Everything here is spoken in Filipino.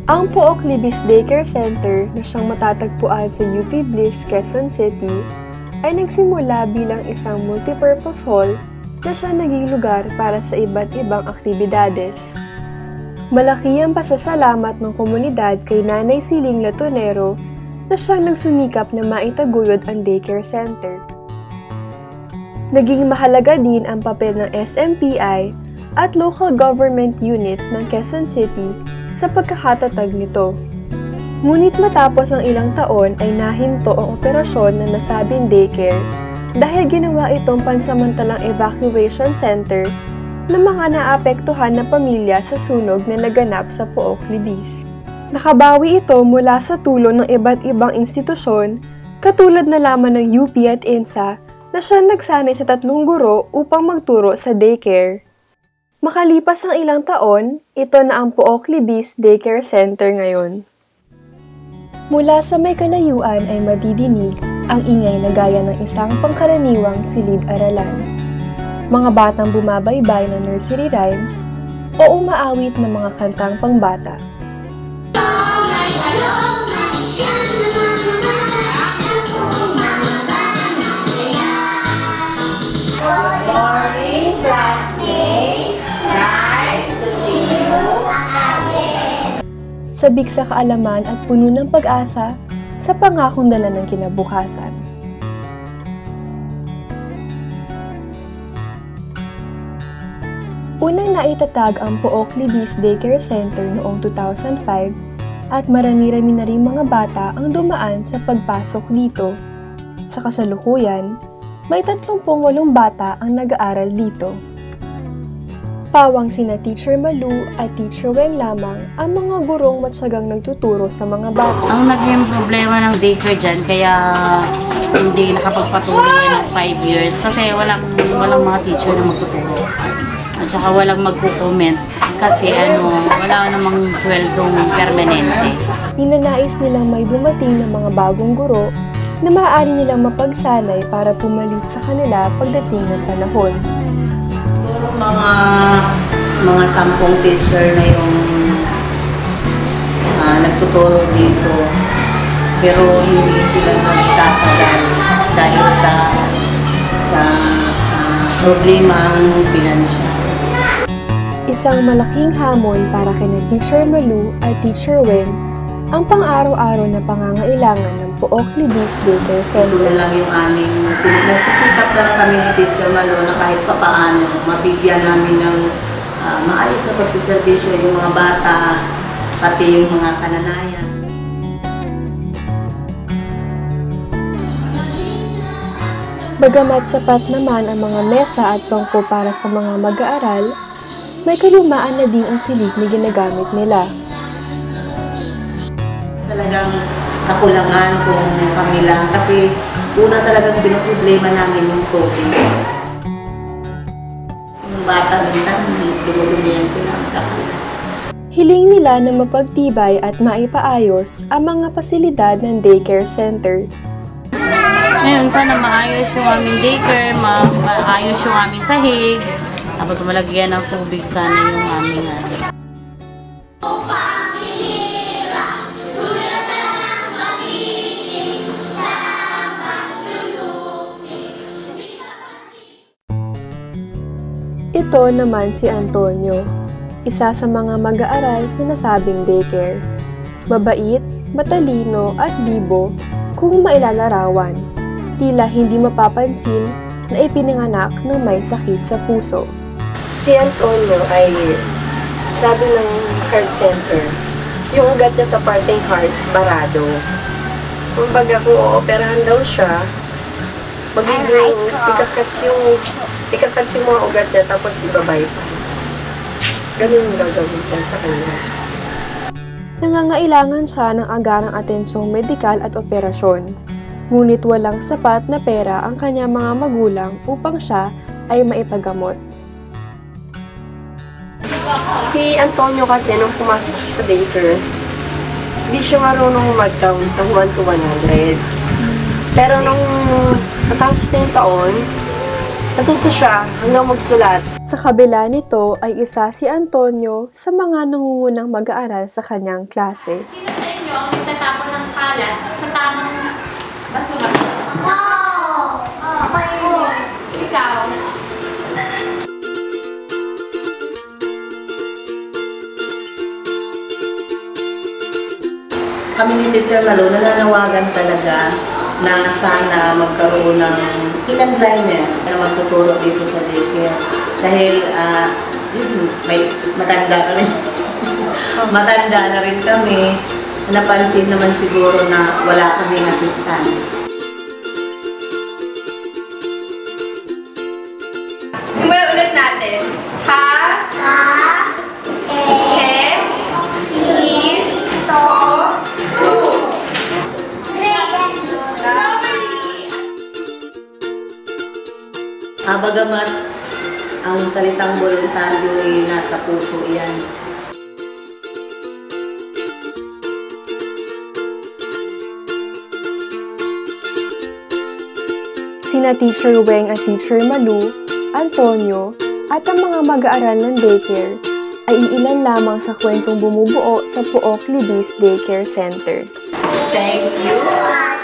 Ang Pook Libis Daycare Center na siyang matatagpuan sa UP Bliss, Quezon City ay nagsimula bilang isang multipurpose hall na siya naging lugar para sa iba't ibang aktibidades. Malaki ang pasasalamat ng komunidad kay Nanay Siling Latonero na siyang nagsumikap na maitaguyod ang daycare center. Naging mahalaga din ang papel ng SMPI at local government unit ng Quezon City sa pagkakatatag nito. Ngunit matapos ang ilang taon ay nahinto ang operasyon ng nasabing daycare dahil ginawa itong pansamantalang evacuation center ng mga naapektuhan na pamilya sa sunog na naganap sa Pook Libis. Nakabawi ito mula sa tulong ng iba't ibang institusyon katulad na lamang ng UP at INSA na siya nagsanay sa 3 guro upang magturo sa daycare. Makalipas ang ilang taon, ito na ang Pook Libis Daycare Center ngayon. Mula sa may kalayuan ay madidinig ang ingay na gaya ng isang pangkaraniwang silid-aralan. Mga batang bumabaybay ng nursery rhymes o umaawit ng mga kantang pangbata. Good morning, classmates! Sabik sa kaalaman at puno ng pag-asa sa pangakong dala ng kinabukasan. Unang naitatag ang Pook Libis Daycare Center noong 2005 at marami-rami na rin mga bata ang dumaan sa pagpasok dito. Sa kasalukuyan, may 38 bata ang nag-aaral dito. Pawang sina Teacher Malu at Teacher Weng lamang ang mga gurong matyagang nagtuturo sa mga bata. Ang naging problema ng daycare dyan, kaya hindi nakapagpatuloy ng 5 years kasi walang mga teacher na magtuturo. At saka walang magko-comment kasi wala namang sweldong permanente. Ninanais nilang may dumating ng mga bagong guro na maaari nilang mapagsanay para pumalit sa kanila pagdating ng panahon. Mga 10 teacher na yung nagtuturo dito, pero hindi sila magtatagal dahil sa problema ng pinansyal. Isang malaking hamon para kina Teacher Malu at Teacher Weng ang pang-araw-araw na pangangailangan ng Pook Libis Daycare Center. Ito na lang yung aming nagsisikap na lang kami ni Teacher Malu na kahit papaano mabigyan namin ng maayos na pagsiservisyo yung mga bata, pati yung mga kananayan. Bagamat sapat naman ang mga mesa at bangko para sa mga mag-aaral, may kalumaan na din ang silid na ginagamit nila. Talagang kakulangan kung kami lang kasi una talagang pinoproblema namin yung COVID. Yung bata minsan dumudumihan sila ang kakalan. Hiling nila na mapagtibay at maipaayos ang mga pasilidad ng daycare center. Ngayon sana maayos yung aming daycare, maayos yung aming sahig, tapos malagyan ng tubig sana yung aming Ito naman si Antonio, isa sa mga mag-aaral sa nasabing daycare. Mabait, matalino at bibo kung mailalarawan. Tila hindi mapapansin na ipinanganak ng may sakit sa puso. Si Antonio ay, sabi ng heart center, yung ugat niya sa parteng heart, barado. Kumbaga kung ooperahan daw siya, magiging ikakat yung mga ugat niya tapos iba-bypass. Ganun yung gagawin ko sa kanya. Nangangailangan siya ng agarang atensyong medikal at operasyon. Ngunit walang sapat na pera ang kanyang mga magulang upang siya ay maipagamot. Si Antonio kasi nung pumasok siya sa daycare, hindi siya marunong mag-count ng 1 to 100. Pero nung natapos na yung taon, Natuto siya hanggang magsulat. Sa kabila nito ay isa si Antonio sa mga nangungunang mag-aaral sa kanyang klase. Sino sa inyo ang nagtatapon ng kalat sa tamang basura? Ikaw. Kami ni Teacher Malu, nananawagan talaga na sana magkaroon ng second liner na magtuturo dito sa daycare. Dahil may matanda na rin. Matanda na rin kami. Napansin naman siguro na wala kaming assistant. Simulan ulit natin. Ha, he, hi, to, hu. Bagamat ang salitang voluntaryo ay nasa puso yan. Sina Teacher Weng at Teacher Malu, Antonio, at ang mga mag-aaral ng daycare ay iilan lamang sa kwentong bumubuo sa Pook Libis Daycare Center. Thank you.